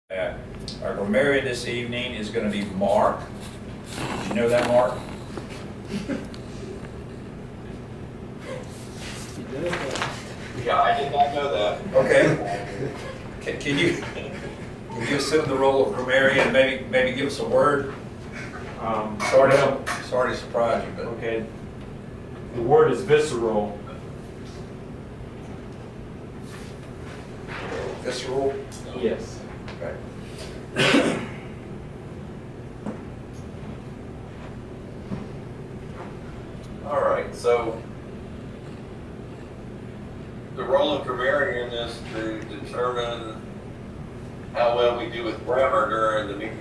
Our grammarian this evening is going to be Mark. Did you know that, Mark? Yeah, I did not know that. Okay. Can you assume the role of grammarian and maybe give us a word? Sorry to surprise you, but Okay. The word is visceral. visceral. Yes. Okay. All right, so the role of grammarian is to determine how well we do with grammar during the meeting.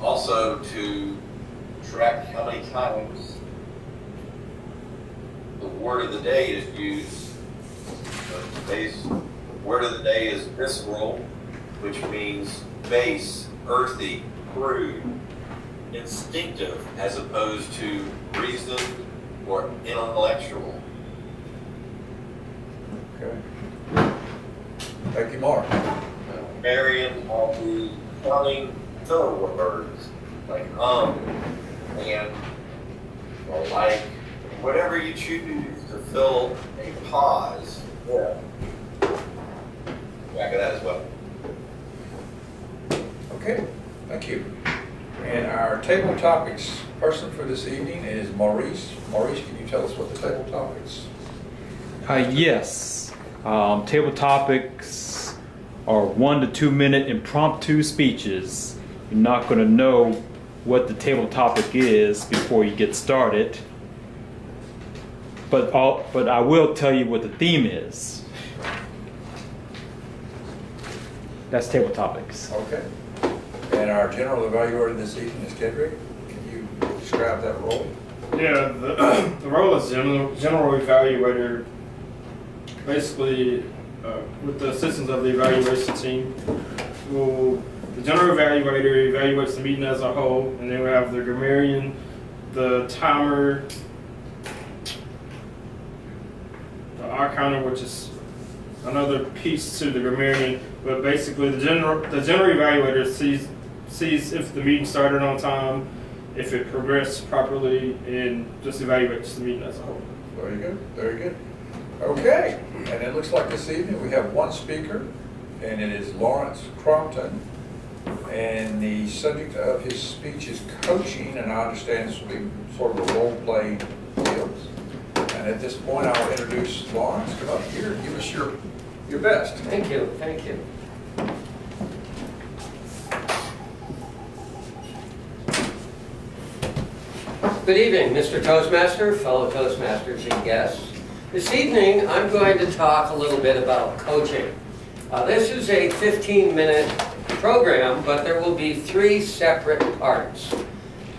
Also to track how many times the word of the day is used. So today's word of the day is visceral, which means base, earthy, crude, instinctive, as opposed to reason or intellectual. Okay. Thank you, Mark. Marion of the counting filler words like and or like, whatever you choose to fill a pause. Yeah. Back of that as well. Okay, thank you. And our table topics person for this evening is Maurice. Maurice, can you tell us what the table topics? Yes. Table topics are 1 to 2 minute impromptu speeches. You're not going to know what the table topic is before you get started. But I will tell you what the theme is. That's table topics. Okay. And our general evaluator this evening is Kendrick. Can you describe that role? Yeah, the role as general evaluator, basically with the assistance of the evaluation team, the general evaluator evaluates the meeting as a whole, and then we have the grammarian, the timer, the R-counter, which is another piece to the grammarian, but basically the general evaluator sees if the meeting started on time, if it progressed properly, and just evaluates the meeting as a whole. Very good, very good. Okay, and it looks like this evening we have one speaker, and it is Lawrence Crompton. And the subject of his speech is coaching, and I understand this will be sort of a role-play deal. And at this point, I'll introduce Lawrence. Come up here and give us your best. Thank you, thank you. Good evening, Mr. Toastmaster, fellow Toastmasters and guests. This evening, I'm going to talk a little bit about coaching. This is a 15-minute program, but there will be 3 separate parts.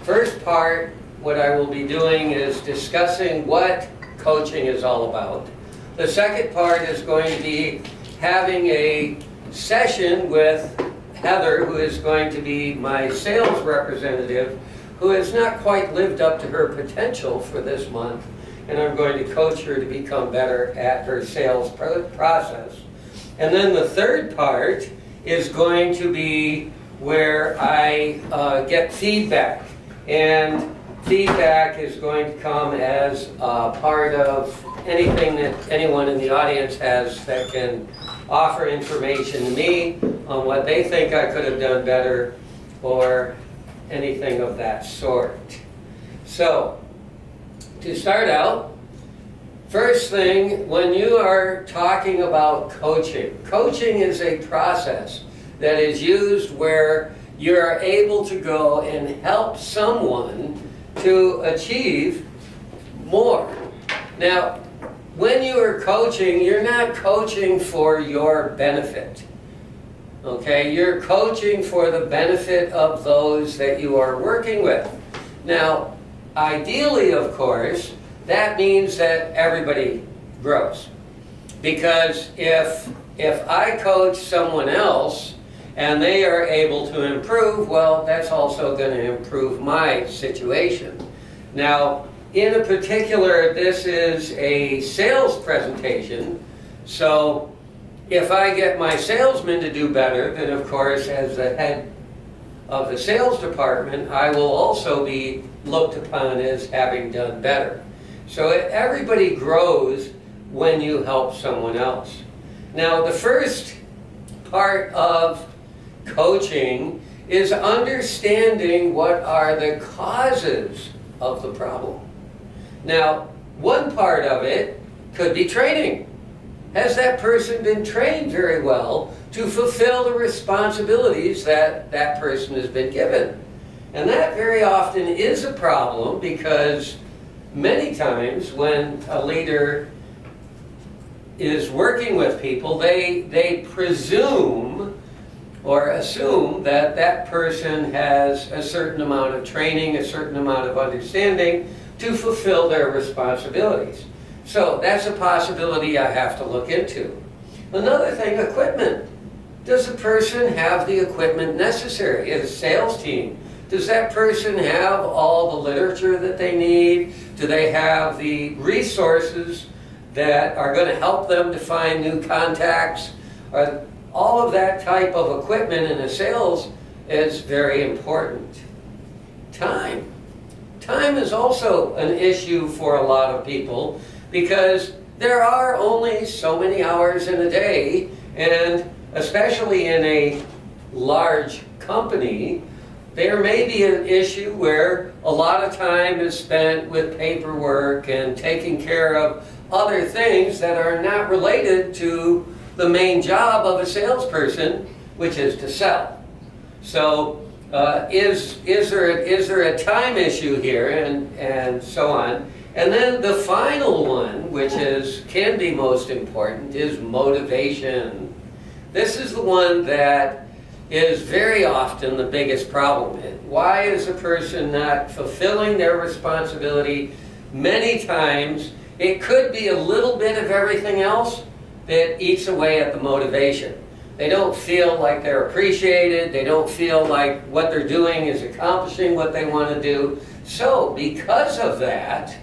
First part, what I will be doing is discussing what coaching is all about. The second part is going to be having a session with Heather, who is going to be my sales representative, who has not quite lived up to her potential for this month, and I'm going to coach her to become better at her sales process. And then the third part is going to be where I get feedback, and feedback is going to come as part of anything that anyone in the audience has that can offer information to me on what they think I could have done better or anything of that sort. So, to start out, first thing, when you are talking about coaching, coaching is a process that is used where you're able to go and help someone to achieve more. Now, when you are coaching, you're not coaching for your benefit. Okay, you're coaching for the benefit of those that you are working with. Now, ideally, of course, that means that everybody grows. Because if I coach someone else and they are able to improve, well, that's also going to improve my situation. Now, in a particular, this is a sales presentation, so if I get my salesman to do better, then of course, as the head of the sales department, I will also be looked upon as having done better. So everybody grows when you help someone else. Now, the first part of coaching is understanding what are the causes of the problem. Now, one part of it could be training. Has that person been trained very well to fulfill the responsibilities that that person has been given? And that very often is a problem, because many times when a leader is working with people, they presume or assume that that person has a certain amount of training, a certain amount of understanding to fulfill their responsibilities. So that's a possibility I have to look into. Another thing, equipment. Does the person have the equipment necessary? As a sales team, does that person have all the literature that they need? Do they have the resources that are going to help them to find new contacts? All of that type of equipment in a sales is very important. Time. Time is also an issue for a lot of people, because there are only so many hours in a day, and especially in a large company, there may be an issue where a lot of time is spent with paperwork and taking care of other things that are not related to the main job of a salesperson, which is to sell. So is there a time issue here, and so on. And then the final one, which can be most important, is motivation. This is the one that is very often the biggest problem. Why is a person not fulfilling their responsibility? Many times it could be a little bit of everything else that eats away at the motivation. They don't feel like they're appreciated. They don't feel like what they're doing is accomplishing what they want to do. So because of that,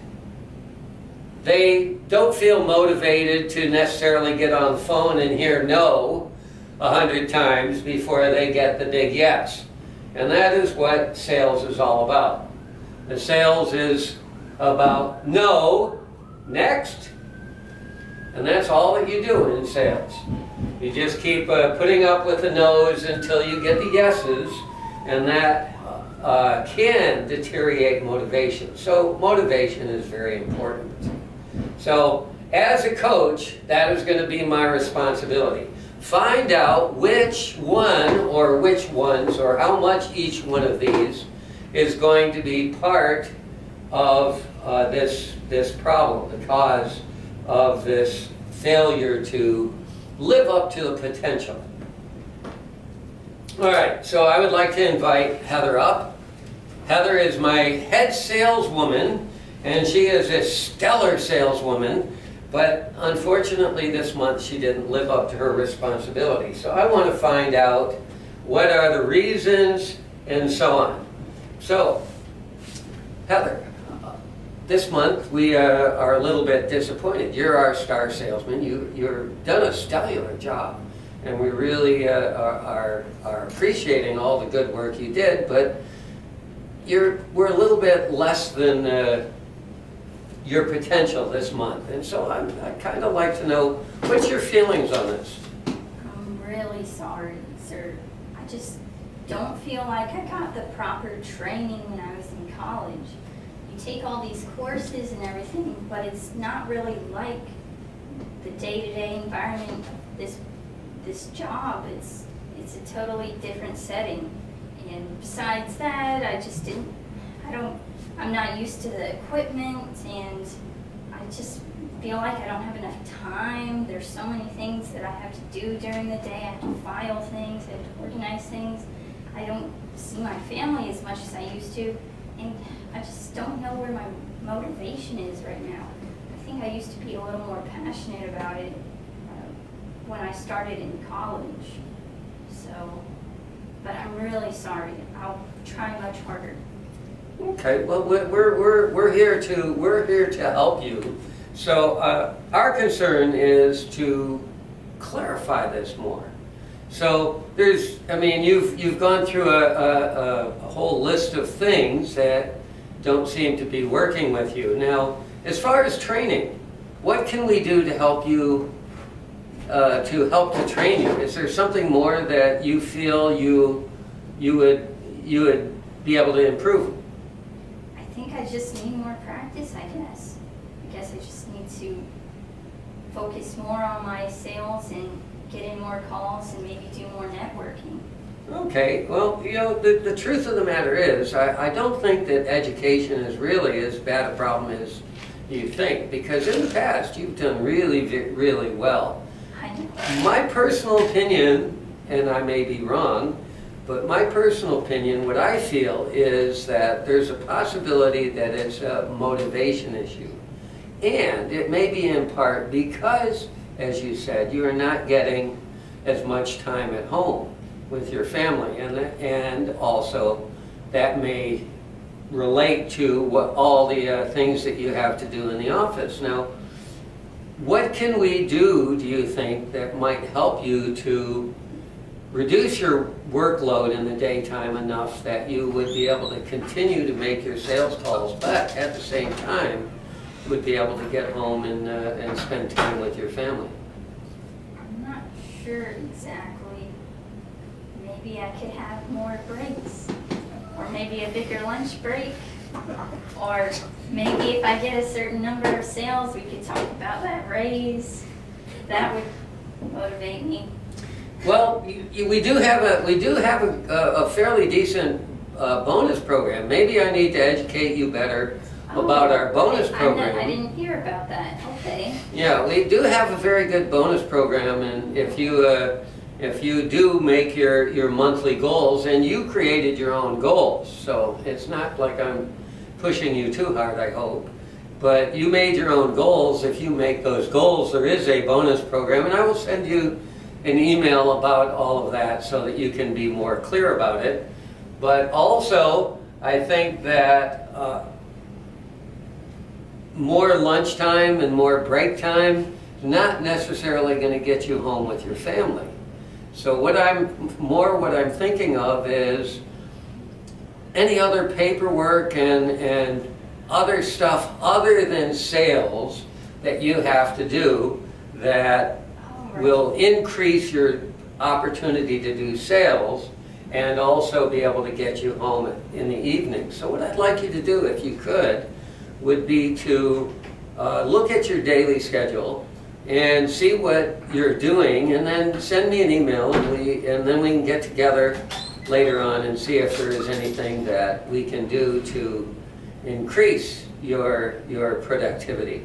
they don't feel motivated to necessarily get on the phone and hear no 100 times before they get the big yes. And that is what sales is all about. The sales is about no, next, and that's all that you do in sales. You just keep putting up with the no's until you get the yeses, and that can deteriorate motivation. So motivation is very important. So as a coach, that is going to be my responsibility. Find out which one or which ones or how much each one of these is going to be part of this problem, the cause of this failure to live up to the potential. All right, so I would like to invite Heather up. Heather is my head saleswoman, and she is a stellar saleswoman, but unfortunately this month she didn't live up to her responsibility. So I want to find out what are the reasons and so on. So, Heather, this month we are a little bit disappointed. You're our star salesman. You've done a stellar job, and we really are appreciating all the good work you did, but we're a little bit less than your potential this month. And so I'd kind of like to know, what's your feelings on this? I'm really sorry, sir. I just don't feel like I got the proper training when I was in college. You take all these courses and everything, but it's not really like the day-to-day environment of this job. It's a totally different setting. And besides that, I'm not used to the equipment, and I just feel like I don't have enough time. There's so many things that I have to do during the day. I have to file things, I have to organize things. I don't see my family as much as I used to, and I just don't know where my motivation is right now. I think I used to be a little more passionate about it when I started in college. So, but I'm really sorry. I'll try much harder. Okay, well, we're here to help you. So our concern is to clarify this more. So I mean, you've gone through a whole list of things that don't seem to be working with you. Now, as far as training, what can we do to help you, to train you? Is there something more that you feel you would be able to improve? I think I just need more practice, I guess. I guess I just need to focus more on my sales and get in more calls and maybe do more networking. Okay, well, you know, the truth of the matter is, I don't think that education is really as bad a problem as you think, because in the past, you've done really, really well. I know. My personal opinion, and I may be wrong, but my personal opinion, what I feel is that there's a possibility that it's a motivation issue. And it may be in part because, as you said, you are not getting as much time at home with your family. And also that may relate to what all the things that you have to do in the office. Now, what can we do you think, that might help you to reduce your workload in the daytime enough that you would be able to continue to make your sales calls, but at the same time would be able to get home and spend time with your family? I'm not sure exactly. Maybe I could have more breaks, or maybe a bigger lunch break, or maybe if I get a certain number of sales, we could talk about that raise. That would motivate me. Well, we do have a fairly decent bonus program. Maybe I need to educate you better about our bonus program. I didn't hear about that. Okay. Yeah, we do have a very good bonus program, and if you do make your monthly goals, and you created your own goals, so it's not like I'm pushing you too hard, I hope, but you made your own goals. If you make those goals, there is a bonus program, and I will send you an email about all of that so that you can be more clear about it. But also, I think that more lunchtime and more break time is not necessarily going to get you home with your family. So what I'm thinking of is any other paperwork and other stuff other than sales that you have to do that will increase your opportunity to do sales and also be able to get you home in the evening. So what I'd like you to do, if you could, would be to look at your daily schedule and see what you're doing, and then send me an email, and then we can get together later on and see if there is anything that we can do to increase your productivity.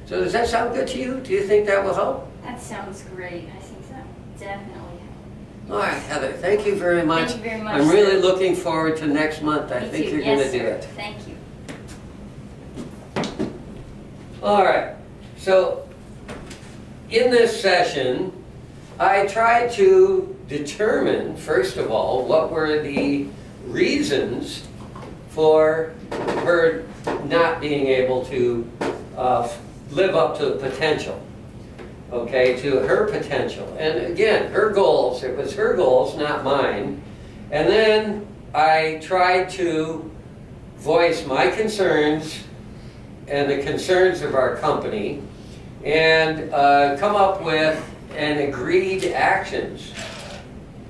So does that sound good to you? Do you think that will help? That sounds great. I think that will definitely help. All right, Heather, thank you very much. Thank you very much. I'm really looking forward to next month. I Me think too. you're Yes, going to do sir. it. Thank you. All right, so in this session, I tried to determine, first of all, what were the reasons for her not being able to live up to the potential, okay, to her potential. And again, her goals, it was her goals, not mine. And then I tried to voice my concerns and the concerns of our company, and come up with and agreed actions.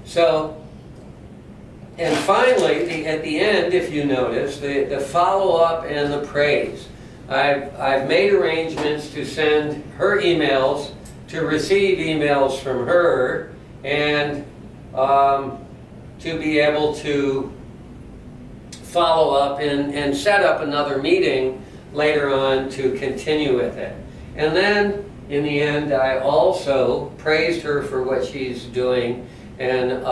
So, and finally, at the end, if you notice, the follow-up and the praise. I've made arrangements to send her emails, to receive emails from her, and to be able to follow up and set up another meeting later on to continue with it. And then, in the end, I also praised her for what she's doing, and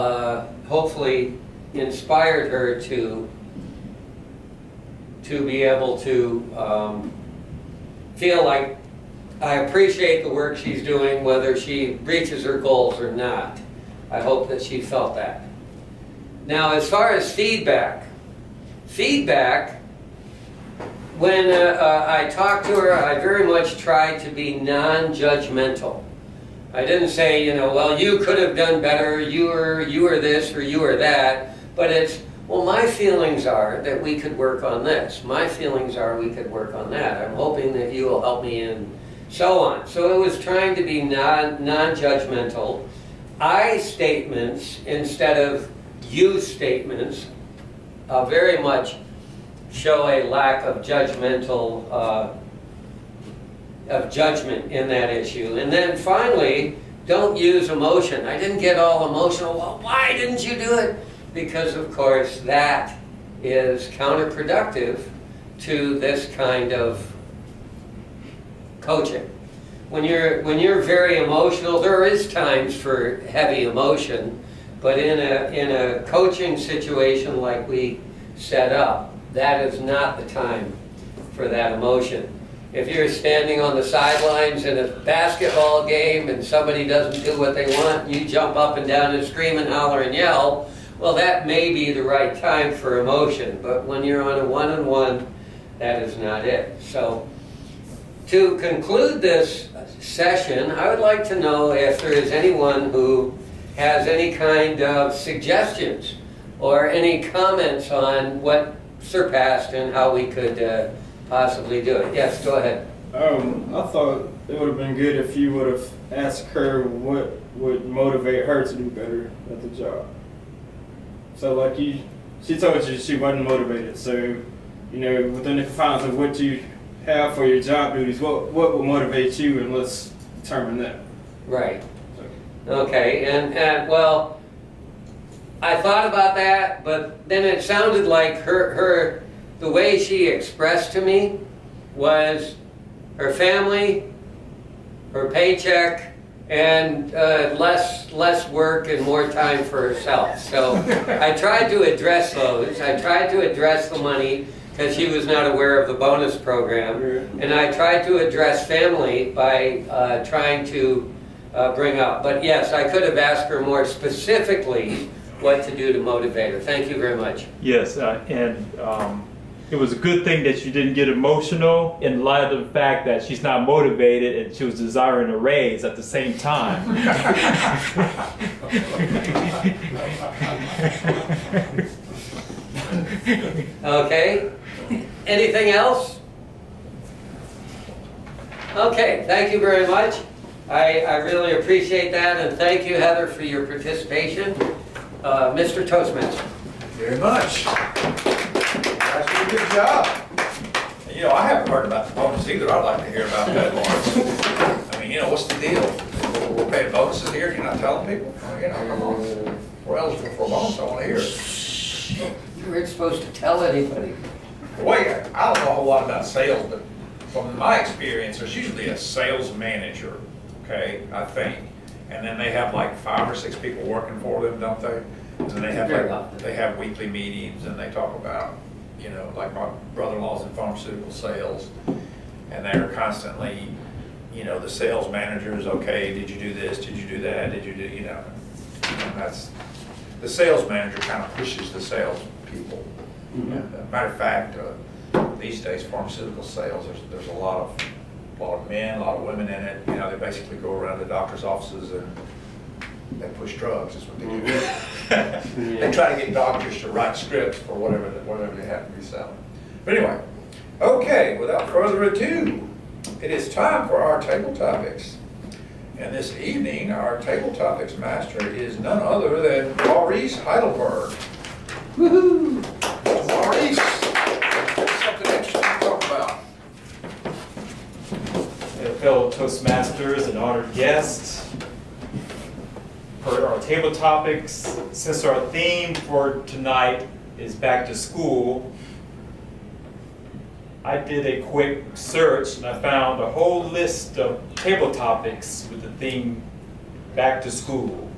hopefully inspired her to be able to feel like I appreciate the work she's doing, whether she reaches her goals or not. I hope that she felt that. Now, as far as feedback, when I talked to her, I very much tried to be non-judgmental. I didn't say, you know, well, you could have done better, you were this or you were that, but it's, well, my feelings are that we could work on this. My feelings are we could work on that. I'm hoping that you will help me and so on. So it was trying to be non-judgmental. I statements instead of you statements very much show a lack of judgmental of judgment in that issue. And then finally, don't use emotion. I didn't get all emotional. Well, why didn't you do it? Because of course that is counterproductive to this kind of coaching. When you're very emotional, there is times for heavy emotion, but in a coaching situation like we set up, that is not the time for that emotion. If you're standing on the sidelines in a basketball game and somebody doesn't do what they want, and you jump up and down and scream and holler and yell, well, that may be the right time for emotion. But when you're on a one-on-one, that is not it. So to conclude this session, I would like to know if there is anyone who has any kind of suggestions or any comments on what surpassed and how we could possibly do it. Yes, go ahead. I thought it would have been good if you would have asked her what would motivate her to do better at the job. So like she told you she wasn't motivated. So, you know, within the confines of what you have for your job duties, what would motivate you, and let's determine that. Right. Okay, and well, I thought about that, but then it sounded like the way she expressed to me was her family, her paycheck, and less work and more time for herself. So I tried to address those. I tried to address the money because she was not aware of the bonus program. And I tried to address family by trying to bring up. But yes, I could have asked her more specifically what to do to motivate her. Thank you very much. Yes, and it was a good thing that she didn't get emotional in light of the fact that she's not motivated and she was desiring a raise at the same time. Okay. Anything else? Okay, thank you very much. I really appreciate that, and thank you, Heather, for your participation. Mr. Toastmaster. Very much. Guys did a good job. And, you know, I haven't heard about the bonus either. I'd like to hear about that, Lawrence. I mean, you know, what's the deal? We're paying bonuses here. You're not telling people? Well, you know, come on. We're eligible for a bonus. I want to hear it. You weren't supposed to tell anybody. Wait, I don't know a whole lot about sales, but from my experience, there's usually a sales manager, okay, I think. And then they have like 5 or 6 people working for them, don't they? And then they have weekly meetings and they talk about, you know, like my brother-in-law's in pharmaceutical sales, and they're constantly, you know, the sales manager is, okay, did you do this, did you do that, did you do, you know, and that's, the sales manager kind of pushes the sales people. And, matter of fact, these days, pharmaceutical sales, there's a lot of men, a lot of women in it. You know, they basically go around to doctors' offices and they push drugs. Is what they do. They try to get doctors to write scripts for whatever they happen to be selling. But anyway, okay. Without further ado, it is time for our table topics. And this evening, our table topics master is none other than Maurice Heidelberg. Woohoo! Maurice, something interesting to talk about. Fellow Toastmasters and honored guests, for our table topics, since our theme for tonight is back to school, I did a quick search and I found a whole list of table topics with the theme back to school.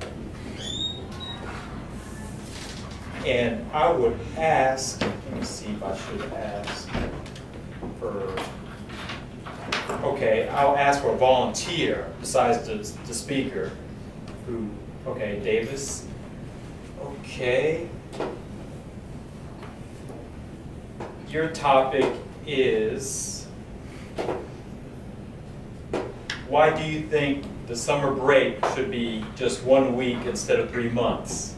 And I would ask, let me see if I should ask for, okay, I'll ask for a volunteer besides the speaker. Who, okay, Davis. Okay. Your topic is, why do you think the summer break should be just 1 week instead of 3 months.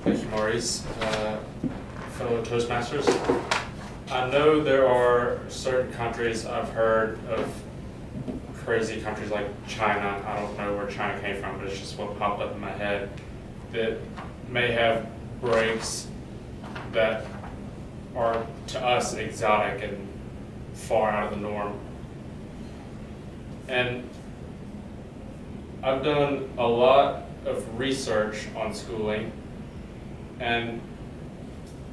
Thank you, Maurice. Fellow Toastmasters, I know there are certain countries, I've heard of crazy countries like China. I don't know where China came from, but it's just what popped up in my head, that may have breaks that are to us exotic and far out of the norm. And I've done a lot of research on schooling, and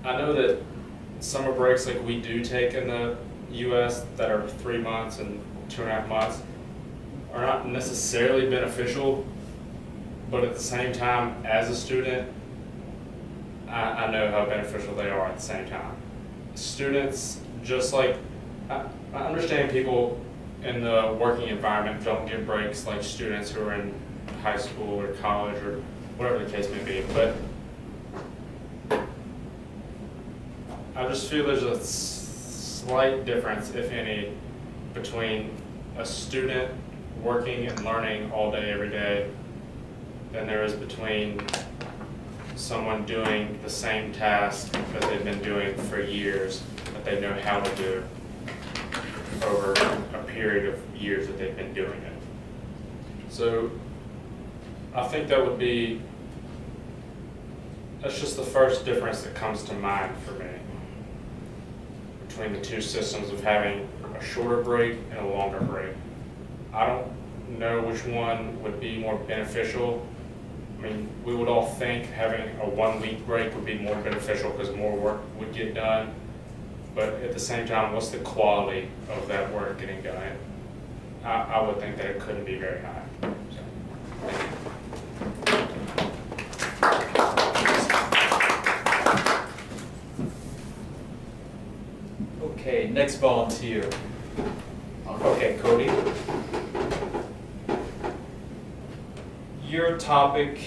I know that summer breaks like we do take in the US that are 3 months and 2.5 months are not necessarily beneficial, but at the same time, as a student, I know how beneficial they are at the same time. Students, just like, I understand people in the working environment don't get breaks like students who are in high school or college or whatever the case may be, but I just feel there's a slight difference, if any, between a student working and learning all day, every day, than there is between someone doing the same task that they've been doing for years, that they know how to do over a period of years that they've been doing it. So I think that would be, that's just the first difference that comes to mind for me between the two systems of having a shorter break and a longer break. I don't know which one would be more beneficial. I mean, we would all think having a 1 week break would be more beneficial because more work would get done. But at the same time, what's the quality of that work getting done? I would think that it couldn't be very high. So, thank you. Okay, next volunteer. Okay, Cody. Your topic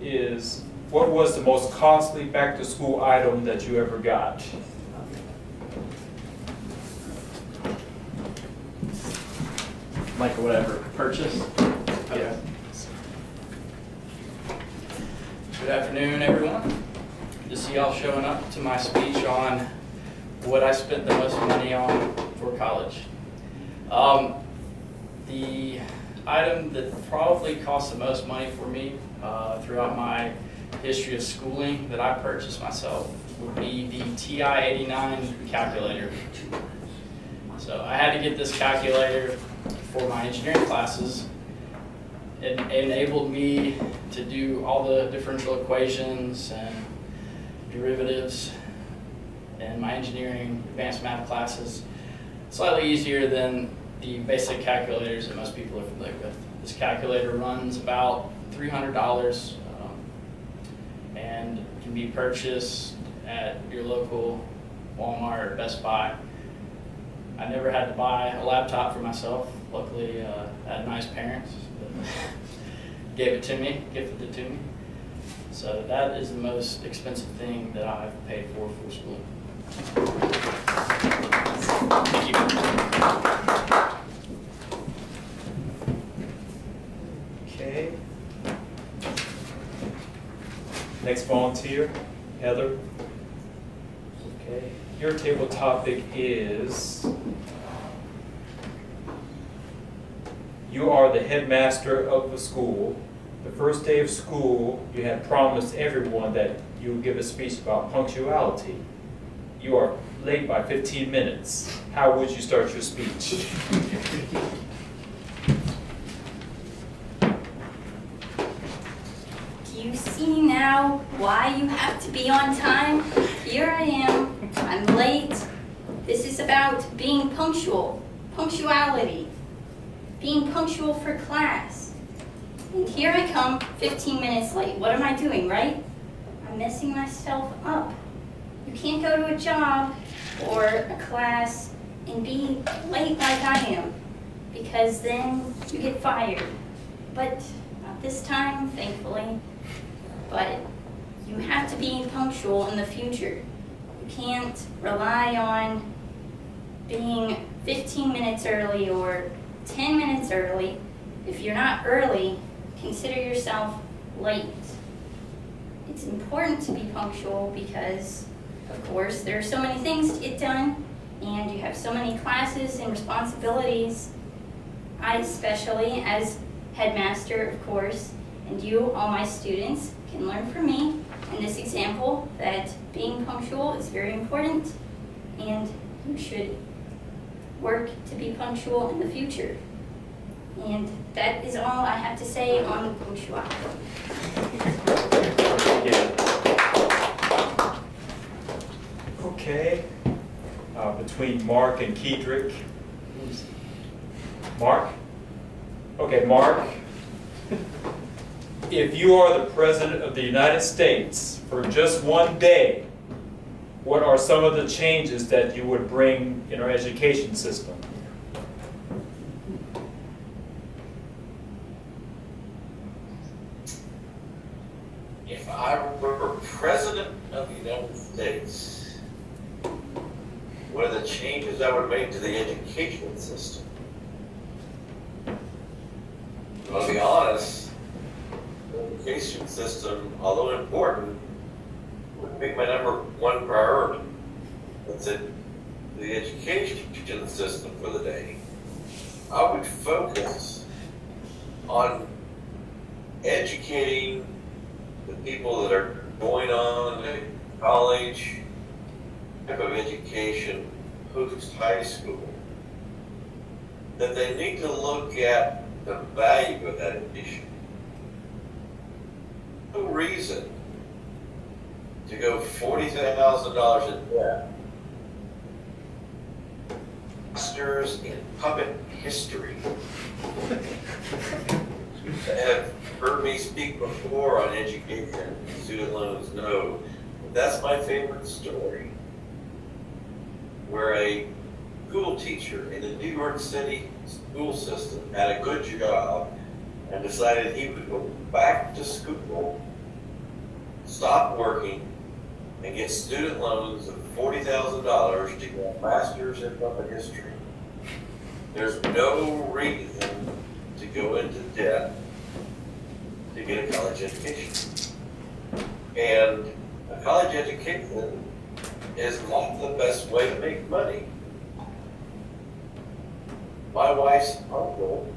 is, what was the most costly back-to-school item that you ever got? Like whatever purchase. Yeah. Good afternoon, everyone. Good to see y'all showing up to my speech on what I spent the most money on for college. The item that probably cost the most money for me throughout my history of schooling that I purchased myself would be the TI-89 calculator. So I had to get this calculator for my engineering classes. It enabled me to do all the differential equations and derivatives in my engineering advanced math classes slightly easier than the basic calculators that most people are familiar with. This calculator runs about $300 and can be purchased at your local Walmart or Best Buy. I never had to buy a laptop for myself. Luckily, I had nice parents that gave it to me, gifted it to me. So that is the most expensive thing that I've paid for school. Thank you. Okay. Next volunteer, Heather. Okay. Your table topic is, you are the headmaster of the school. The first day of school, you had promised everyone that you would give a speech about punctuality. You are late by 15 minutes. How would you start your speech? Do you see now why you have to be on time? Here I am, I'm late. This is about being punctual, punctuality, being punctual for class. And here I come, 15 minutes late. What am I doing, right? I'm messing myself up. You can't go to a job or a class and be late like I am, because then you get fired. But not this time, thankfully. But You have to be punctual in the future. You can't rely on being 15 minutes early or 10 minutes early. If you're not early, consider yourself late. It's important to be punctual because, of course, there are so many things to get done, and you have so many classes and responsibilities. I especially, as headmaster, of course, and you, all my students, can learn from me in this example that being punctual is very important, and you should work to be punctual in the future. And that is all I have to say on punctuality. Okay, between Mark and Kedrick. Mark? Okay, Mark. If you are the President of the United States for just one day, what are some of the changes that you would bring in our education system? If I were President of the United States, what are the changes I would make to the education system? I'll be honest, the education system, although important, would be my number one priority. That's it. The education system for the day. I would focus on educating the people that are going on to college, type of education, post high school, that they need to look at the value of that education. No reason to go $40,000 in debt. Masters in puppet history have heard me speak before on education and student loans know that's my favorite story, where a school teacher in the New York City school system had a good job and decided he would go back to school, stop working, and get student loans of $40,000 to get a master's in puppet history. There's no reason to go into debt to get a college education. And a college education is not the best way to make money. My wife's uncle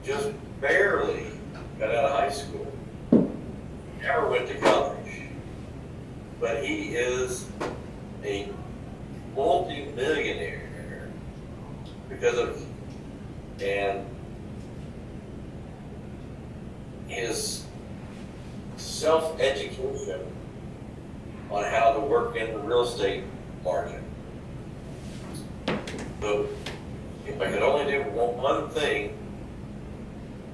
just barely got out of high school, never went to college, but he is a multi-millionaire because of and his self-education on how to work in the real estate market. So if I could only do one thing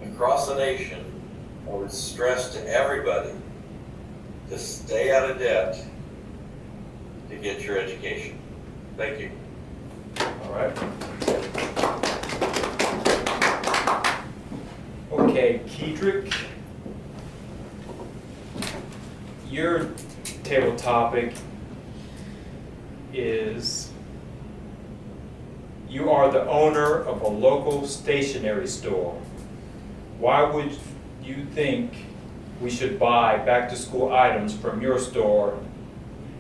across the nation, I would stress to everybody to stay out of debt to get your education. Thank you. All right. Okay, Kedrick, your table topic is you are the owner of a local stationery store. Why would you think we should buy back-to-school items from your store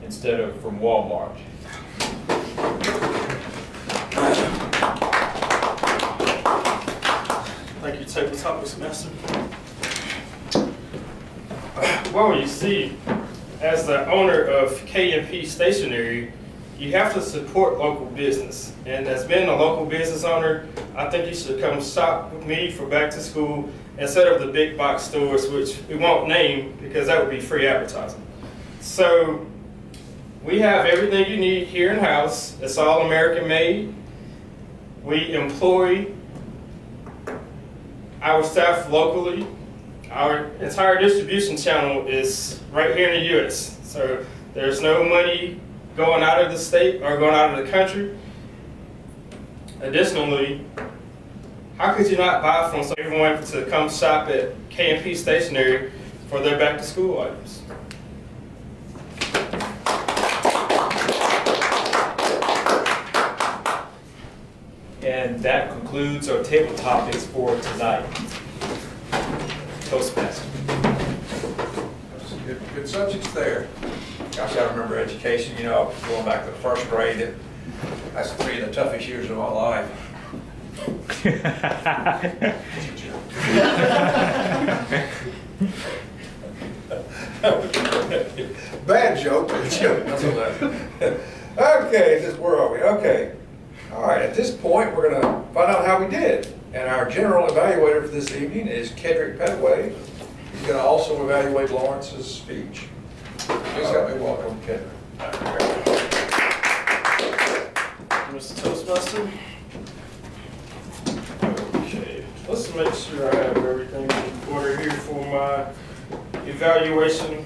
instead of from Walmart? Thank you, Table Topics Master. Well, you see, as the owner of K&P Stationery, you have to support local business. And as being a local business owner, I think you should come shop with me for back to school instead of the big box stores, which we won't name because that would be free advertising. So we have everything you need here in-house. It's all American made. We employ our staff locally. Our entire distribution channel is right here in the U.S. So there's no money going out of the state or going out of the country. Additionally, how could you not buy from everyone to come shop at K&P Stationery for their back to school items. And that concludes our table topics for tonight. Toastmasters. Good subjects there. Gosh, I remember education, you know, going back to the first grade, that's 3 of the toughest years of my life. Bad joke, but joke. Okay, where are we? Okay. All right, at this point, we're gonna find out how we did. And our general evaluator for this evening is Kedrick Petaway. He's gonna also evaluate Lawrence's speech. Please help me welcome Kedrick. Mr. Toastmaster. Okay, let's make sure I have everything in order here for my evaluation.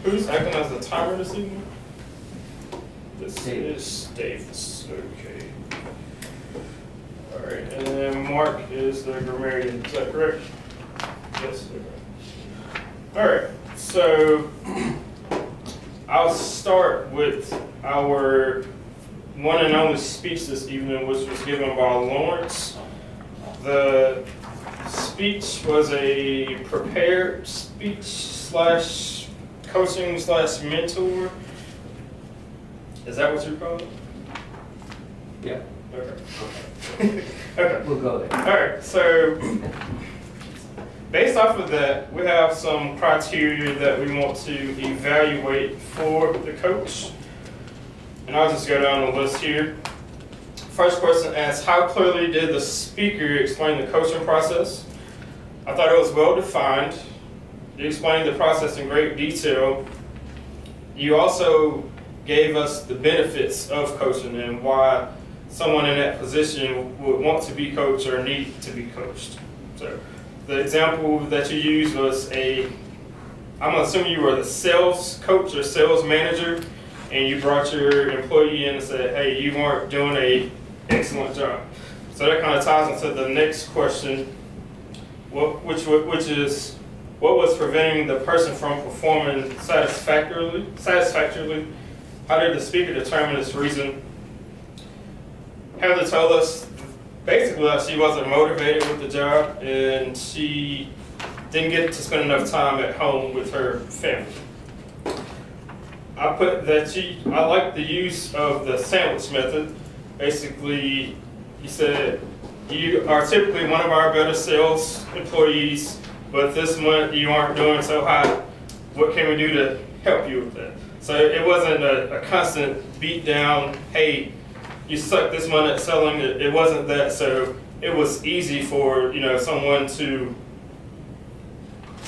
Who's acting as the timer this evening? This is Davis. Okay. All right, and then Mark is the grammarian. Is that correct? Yes. Okay. All right. So I'll start with our one and only speech this evening, which was given by Lawrence. The speech was a prepared speech slash coaching slash mentor. Is that what you call it? Yeah, Okay. Okay. we'll go there. All right. So based off of that, we have some criteria that we want to evaluate for the coach. And I'll just go down the list here. First question asks, how clearly did the speaker explain the coaching process? I thought it was well defined. You explained the process in great detail. You also gave us the benefits of coaching and why someone in that position would want to be coached or need to be coached. So the example that you used was I'm assuming you were the sales coach or sales manager, and you brought your employee in and said, hey, you weren't doing an excellent job. So that kind of ties into the next question, which is, what was preventing the person from performing satisfactorily? How did the speaker determine this reason? Heather told us basically that she wasn't motivated with the job and she didn't get to spend enough time at home with her family. I put that I like the use of the sandwich method. Basically, you said, you are typically one of our better sales employees, but this month you aren't doing so hot. What can we do to help you with that? So it wasn't a constant beat down, hey, you suck this month at selling. It wasn't that. So it was easy for someone to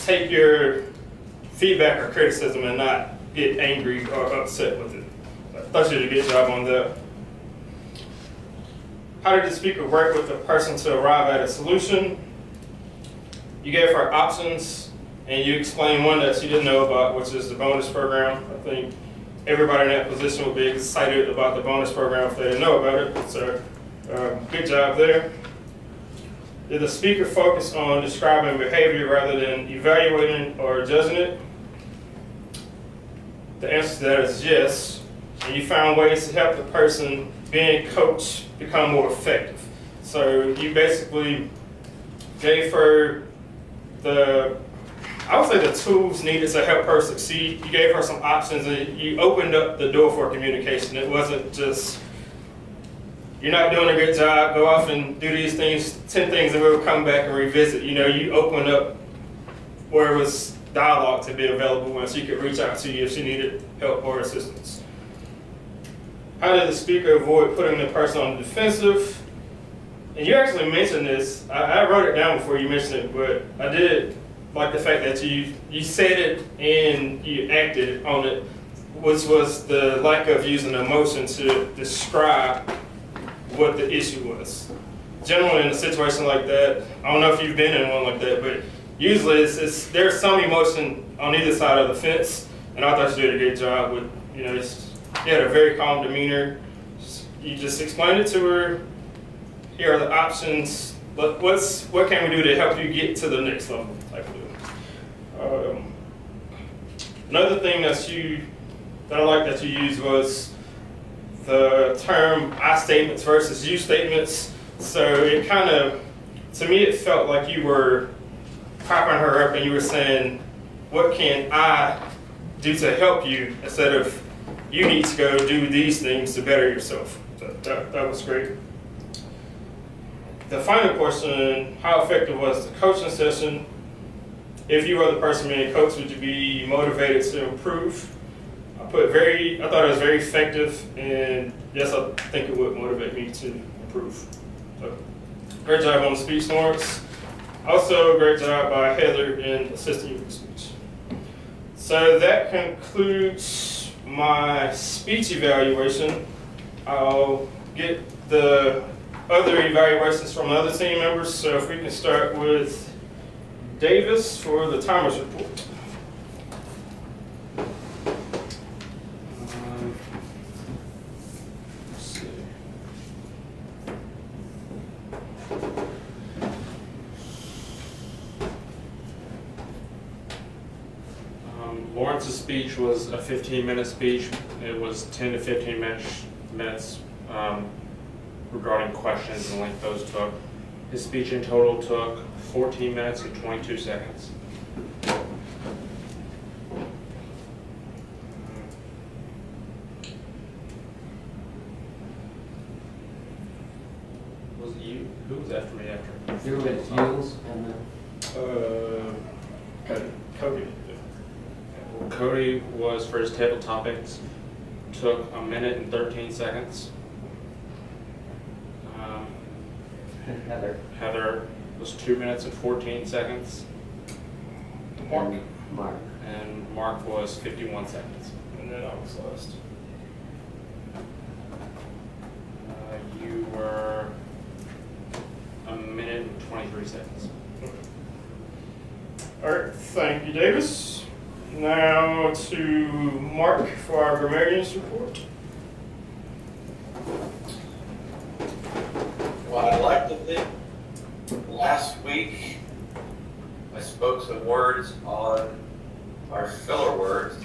take your feedback or criticism and not get angry or upset with it. I thought you did a good job on that. How did the speaker work with the person to arrive at a solution? You gave her options and you explained one that she didn't know about, which is the bonus program. I think everybody in that position would be excited about the bonus program if they didn't know about it. So good job there. Did the speaker focus on describing behavior rather than evaluating or judging it? The answer to that is yes. And you found ways to help the person being coached become more effective. So you basically gave her I would say the tools needed to help her succeed. You gave her some options and you opened up the door for communication. It wasn't just, you're not doing a good job, go off and do these things, 10 things, and we'll come back and revisit. You opened up where it was dialogue to be available when she could reach out to you if she needed help or assistance. How did the speaker avoid putting the person on the defensive? And you actually mentioned this. I wrote it down before you mentioned it, but I did like the fact that you said it and you acted on it, which was the lack of using emotion to describe what the issue was. Generally in a situation like that, I don't know if you've been in one like that, but usually there's some emotion on either side of the fence, and I thought you did a good job with, you had a very calm demeanor. You just explained it to her. Here are the options. What can we do to help you get to the next level type of deal. Another thing that I like that you used was the term I statements versus you statements. So it kind of, to me, it felt like you were propping her up and you were saying, what can I do to help you, instead of you need to go do these things to better yourself. So that was great. The final question, how effective was the coaching session? If you were the person being coached, would you be motivated to improve? I thought it was very effective, and yes, I think it would motivate me to improve. So, great job on the speech, Lawrence. Also, great job by Heather in assisting you with the speech. So that concludes my speech evaluation. I'll get the other evaluations from the other team members. So if we can start with Davis for the timers report. Let's see. Lawrence's speech was a 15-minute speech. It was 10 to 15 minutes regarding questions and length those took. His speech in total took 14 minutes and 22 seconds. Was it you? Who was after me after? You're with Hughes and then Cody. Cody was, for his table topics, took a minute and 13 seconds. Heather. Heather was 2 minutes and 14 seconds. And Mark. And Mark was 51 seconds. And then I was last. You were a minute and 23 seconds. All right, thank you, Davis. Now to Mark for our grammarians report. Well, I'd like to think last week I spoke some words on our filler words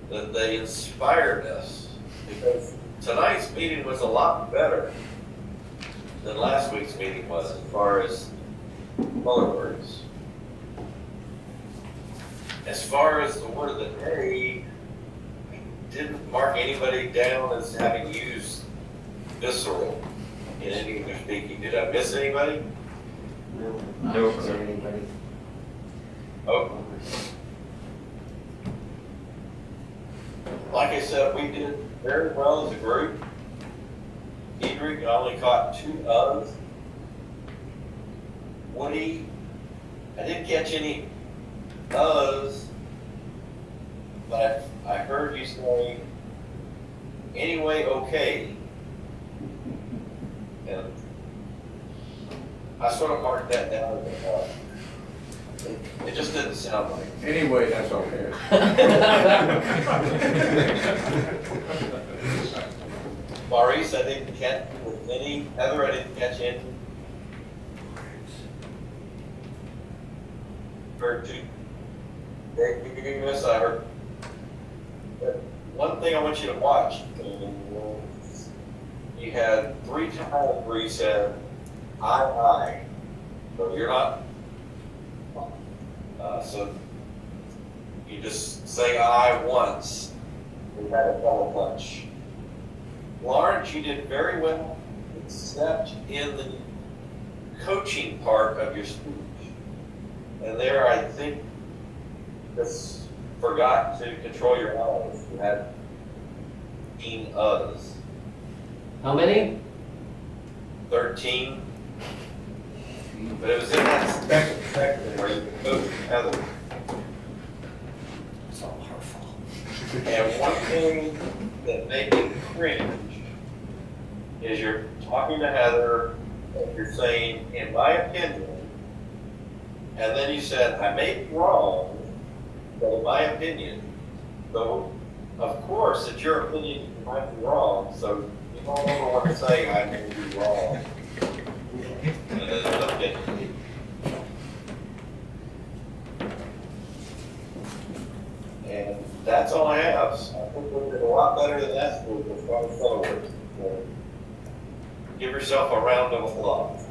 that they inspired us, because tonight's meeting was a lot better than last week's meeting was as far as filler words. As far as the word of the day, I didn't mark anybody down as having used visceral in any of their speaking. Did I miss anybody? No. No. Is there anybody? Oh. Like I said, we did very well as a group. Edric only caught 2 ofs. Woody, I didn't catch any ofs, but I heard you say, anyway, okay. And I sort of marked that down as a it just didn't sound like. Anyway, that's okay. Maurice, I didn't catch with any. Heather, I didn't catch any. Heard 2. Davis, I heard. One thing I want you to watch. You had 3 times where you said, I. So you're not. So you just say I once. We had a double punch. Lawrence, you did very well, except in the coaching part of your speech. And there, I think, just forgot to control your mouth. You had 13 uhs. How many? 13. But it was in that second section where you coach Heather. It's all her fault. And one thing that made me cringe is you're talking to Heather, and you're saying, in my opinion, and then you said, I may be wrong, but in my opinion, so of course it's your opinion, you might be wrong, so you don't ever want to say I may be wrong. that's all I have. I think we did a lot better than that school before I forward. So, give yourself a round of applause.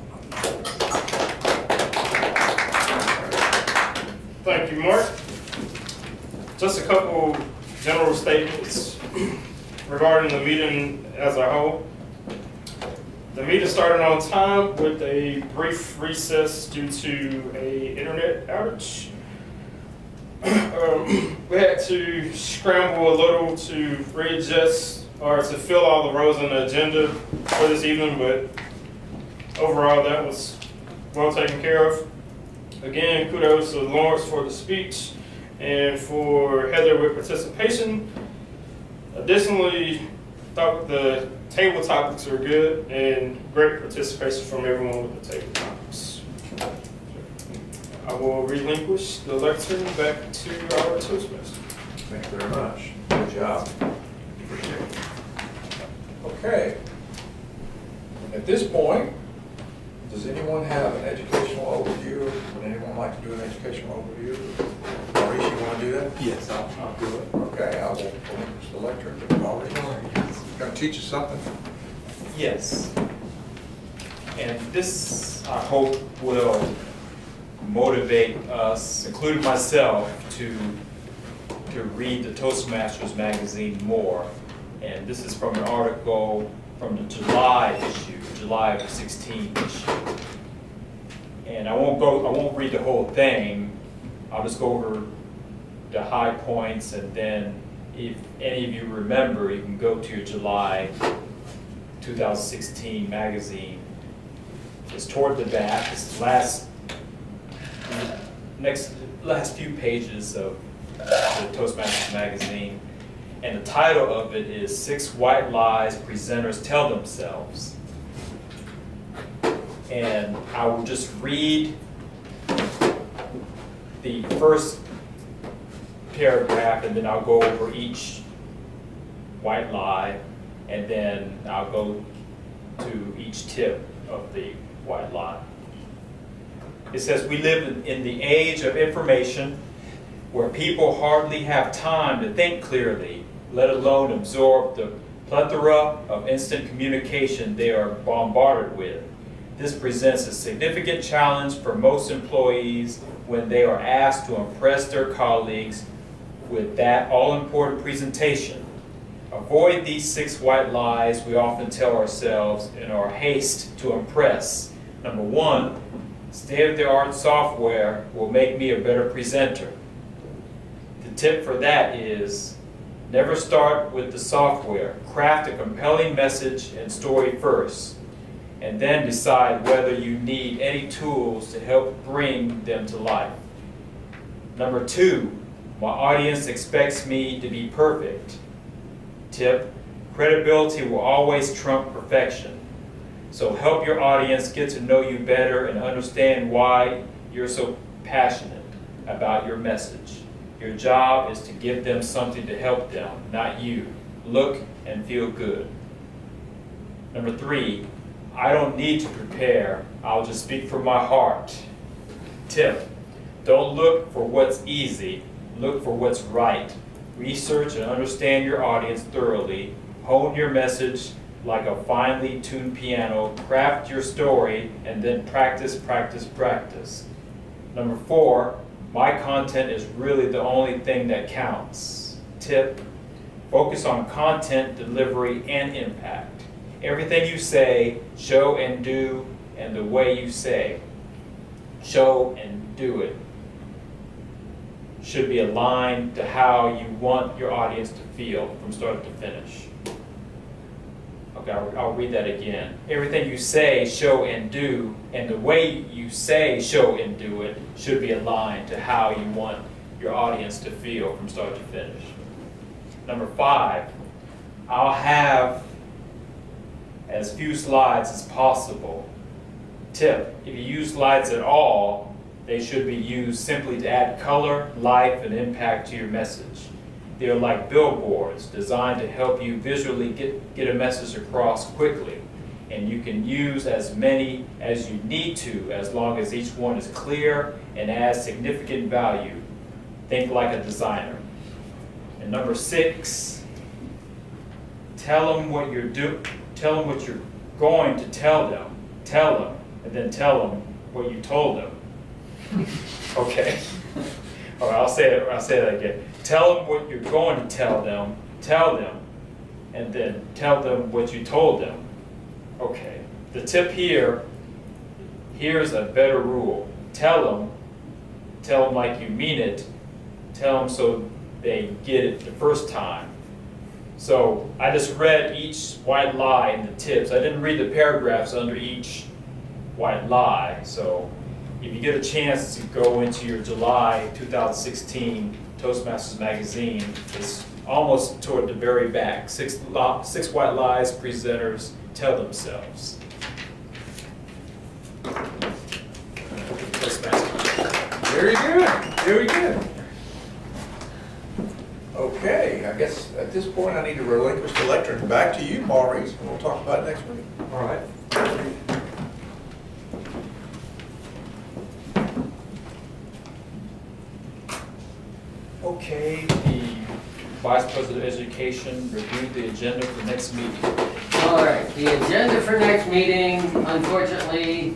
Thank you, Mark. Just a couple general statements regarding the meeting as a whole. The meeting started on time with a brief recess due to a internet outage. We had to scramble a little to readjust or to fill all the rows in the agenda for this evening, but overall that was well taken care of. Again, kudos to Lawrence for the speech and for Heather with participation. Additionally, thought the table topics were good and great participation from everyone with the table topics. I will relinquish the lecture back to our Toastmasters. Thank you very much. Good job. Okay. At this point, does anyone have an educational overview? Would anyone like to do an educational overview? Maurice, you want to do that? Yes, I'll do it. Okay, I will relinquish the lecture to Maurice. Going to teach us something? Yes. And this, I hope, will motivate us, including myself, to read the Toastmasters magazine more. And this is from an article from the July issue, July of 16 issue. And I won't read the whole thing. I'll just go over the high points, and then if any of you remember, you can go to your July 2016 magazine. It's toward the back. It's the last few pages of the Toastmasters magazine. And the title of it is 6 White Lies Presenters Tell Themselves. And I will just read the first paragraph, and then I'll go over each white lie, and then I'll go to each tip of the white lie. It says, we live in the age of information where people hardly have time to think clearly, let alone absorb the plethora of instant communication they are bombarded with. This presents a significant challenge for most employees when they are asked to impress their colleagues with that all-important presentation. Avoid these 6 white lies we often tell ourselves in our haste to impress. Number 1, state-of-the-art software will make me a better presenter. The tip for that is, never start with the software. Craft a compelling message and story first, and then decide whether you need any tools to help bring them to life. Number 2, my audience expects me to be perfect. Tip, credibility will always trump perfection. So help your audience get to know you better and understand why you're so passionate about your message. Your job is to give them something to help them, not you. Look and feel good. Number 3, I don't need to prepare. I'll just speak from my heart. Tip, don't look for what's easy. Look for what's right. Research and understand your audience thoroughly. Hone your message like a finely tuned piano. Craft your story and then practice, practice, practice. Number 4, my content is really the only thing that counts. Tip, focus on content, delivery, and impact. Everything you say, show and do, and the way you say, show and do it, should be aligned to how you want your audience to feel from start to finish. Okay, I'll read that again. Everything you say, show and do, and the way you say, show and do it, should be aligned to how you want your audience to feel from start to finish. Number 5, I'll have as few slides as possible. Tip, if you use slides at all, they should be used simply to add color, life, and impact to your message. They're like billboards designed to help you visually get a message across quickly. And you can use as many as you need to as long as each one is clear and adds significant value. Think like a designer. And number 6, tell them what you're what you're going to tell them. Tell them, and then tell them what you told them. Okay. All right, I'll say that again. Tell them what you're going to tell them, and then tell them what you told them. Okay. The tip here's a better rule. Tell them like you mean it. Tell them so they get it the first time. So I just read each white lie in the tips. I didn't read the paragraphs under each white lie. So if you get a chance to go into your July 2016 Toastmasters magazine, it's almost toward the very back. 6 white lies presenters tell themselves. Toastmasters. Very good, very good. Okay, I guess at this point I need to relinquish the lectern back to you, Maurice, and we'll talk about it next week. All right. Okay, the Vice President of Education reviewed the agenda for next meeting. All right, the agenda for next meeting, unfortunately,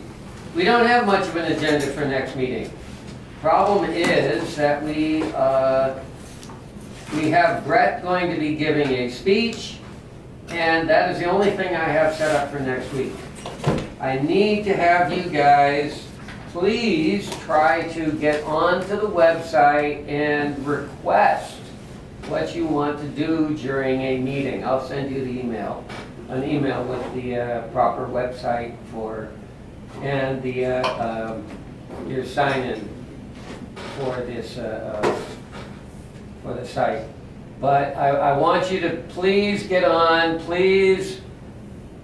we don't have much of an agenda for next meeting. Problem is that we have Brett going to be giving a speech, and that is the only thing I have set up for next week. I need to have you guys please try to get onto the website and request what you want to do during a meeting. I'll send you the email, an email with the proper website for, and the your sign-in for this, for the site. But I want you to please get on, please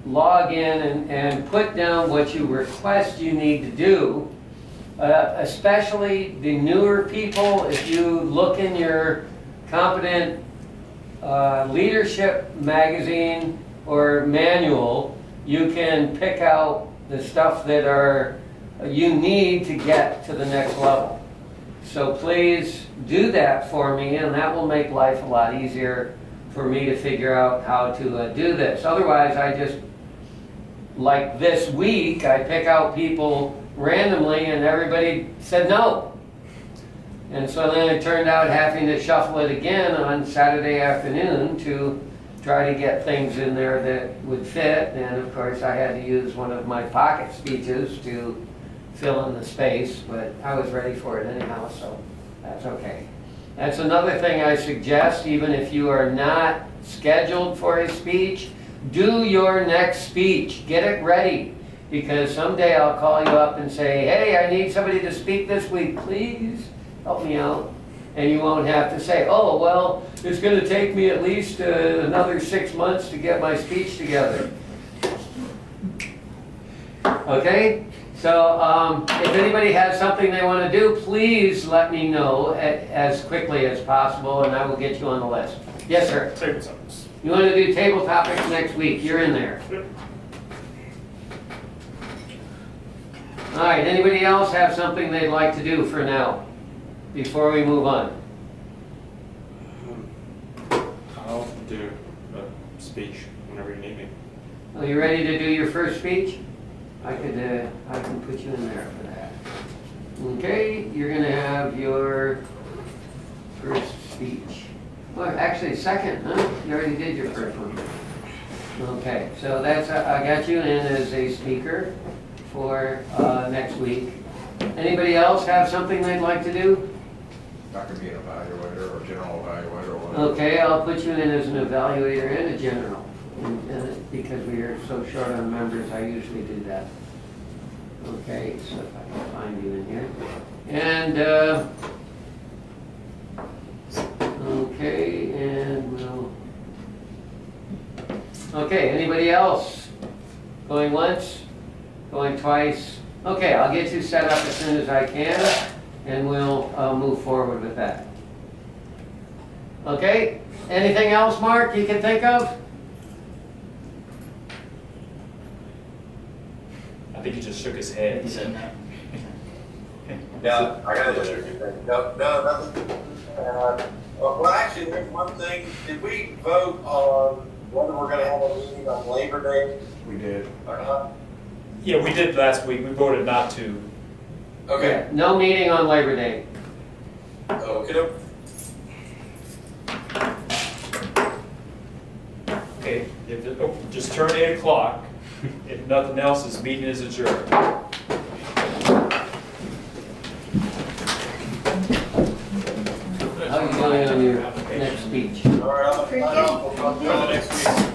log in and put down what you request you need to do. Especially the newer people, if you look in your competent leadership magazine or manual, you can pick out the stuff that you need to get to the next level. So please do that for me, and that will make life a lot easier for me to figure out how to do this. Otherwise, I just, like this week, I pick out people randomly and everybody said no. And so then it turned out having to shuffle it again on Saturday afternoon to try to get things in there that would fit. And of course I had to use one of my pocket speeches to fill in the space, but I was ready for it anyhow, so that's okay. That's another thing I suggest, even if you are not scheduled for a speech, do your next speech, get it ready. Because someday I'll call you up and say, hey, I need somebody to speak this week, please help me out. And you won't have to say, oh, well, it's going to take me at least another 6 months to get my speech together. Okay? So if anybody has something they want to do, please let me know as quickly as possible, and I will get you on the list. Yes, sir? Table topics. You want to do table topics next week? You're in there. Yep. All right, anybody else have something they'd like to do for now, before we move on? I'll do a speech whenever you need me. Are you ready to do your first speech? I can put you in there for that. Okay, you're gonna have your first speech. Well, actually, second, huh? You already did your first one. Okay, so that's, I got you in as a speaker for next week. Anybody else have something they'd like to do? Not gonna be an evaluator or general evaluator or whatever. Okay, I'll put you in as an evaluator and a general. And because we are so short on members, I usually do that. Okay, so if I can find you in here. And, okay, and we'll, okay, anybody else? Going once? Going twice? Okay, I'll get you set up as soon as I can, and we'll move forward with that. Okay, anything else, Mark, you can think of? I think he just shook his head. He said no. Yeah, I got it. No, nothing. Well, actually, there's one thing. Did we vote on whether we're gonna have a meeting on Labor Day We did. or not? Yeah, we did last week, we voted not to. Okay. No meeting on Labor Day. Okay. Okay, just turn 8 o'clock. If nothing else, this meeting is adjourned. How are you doing on your next speech? All right, I'll Pretty talk to you next week.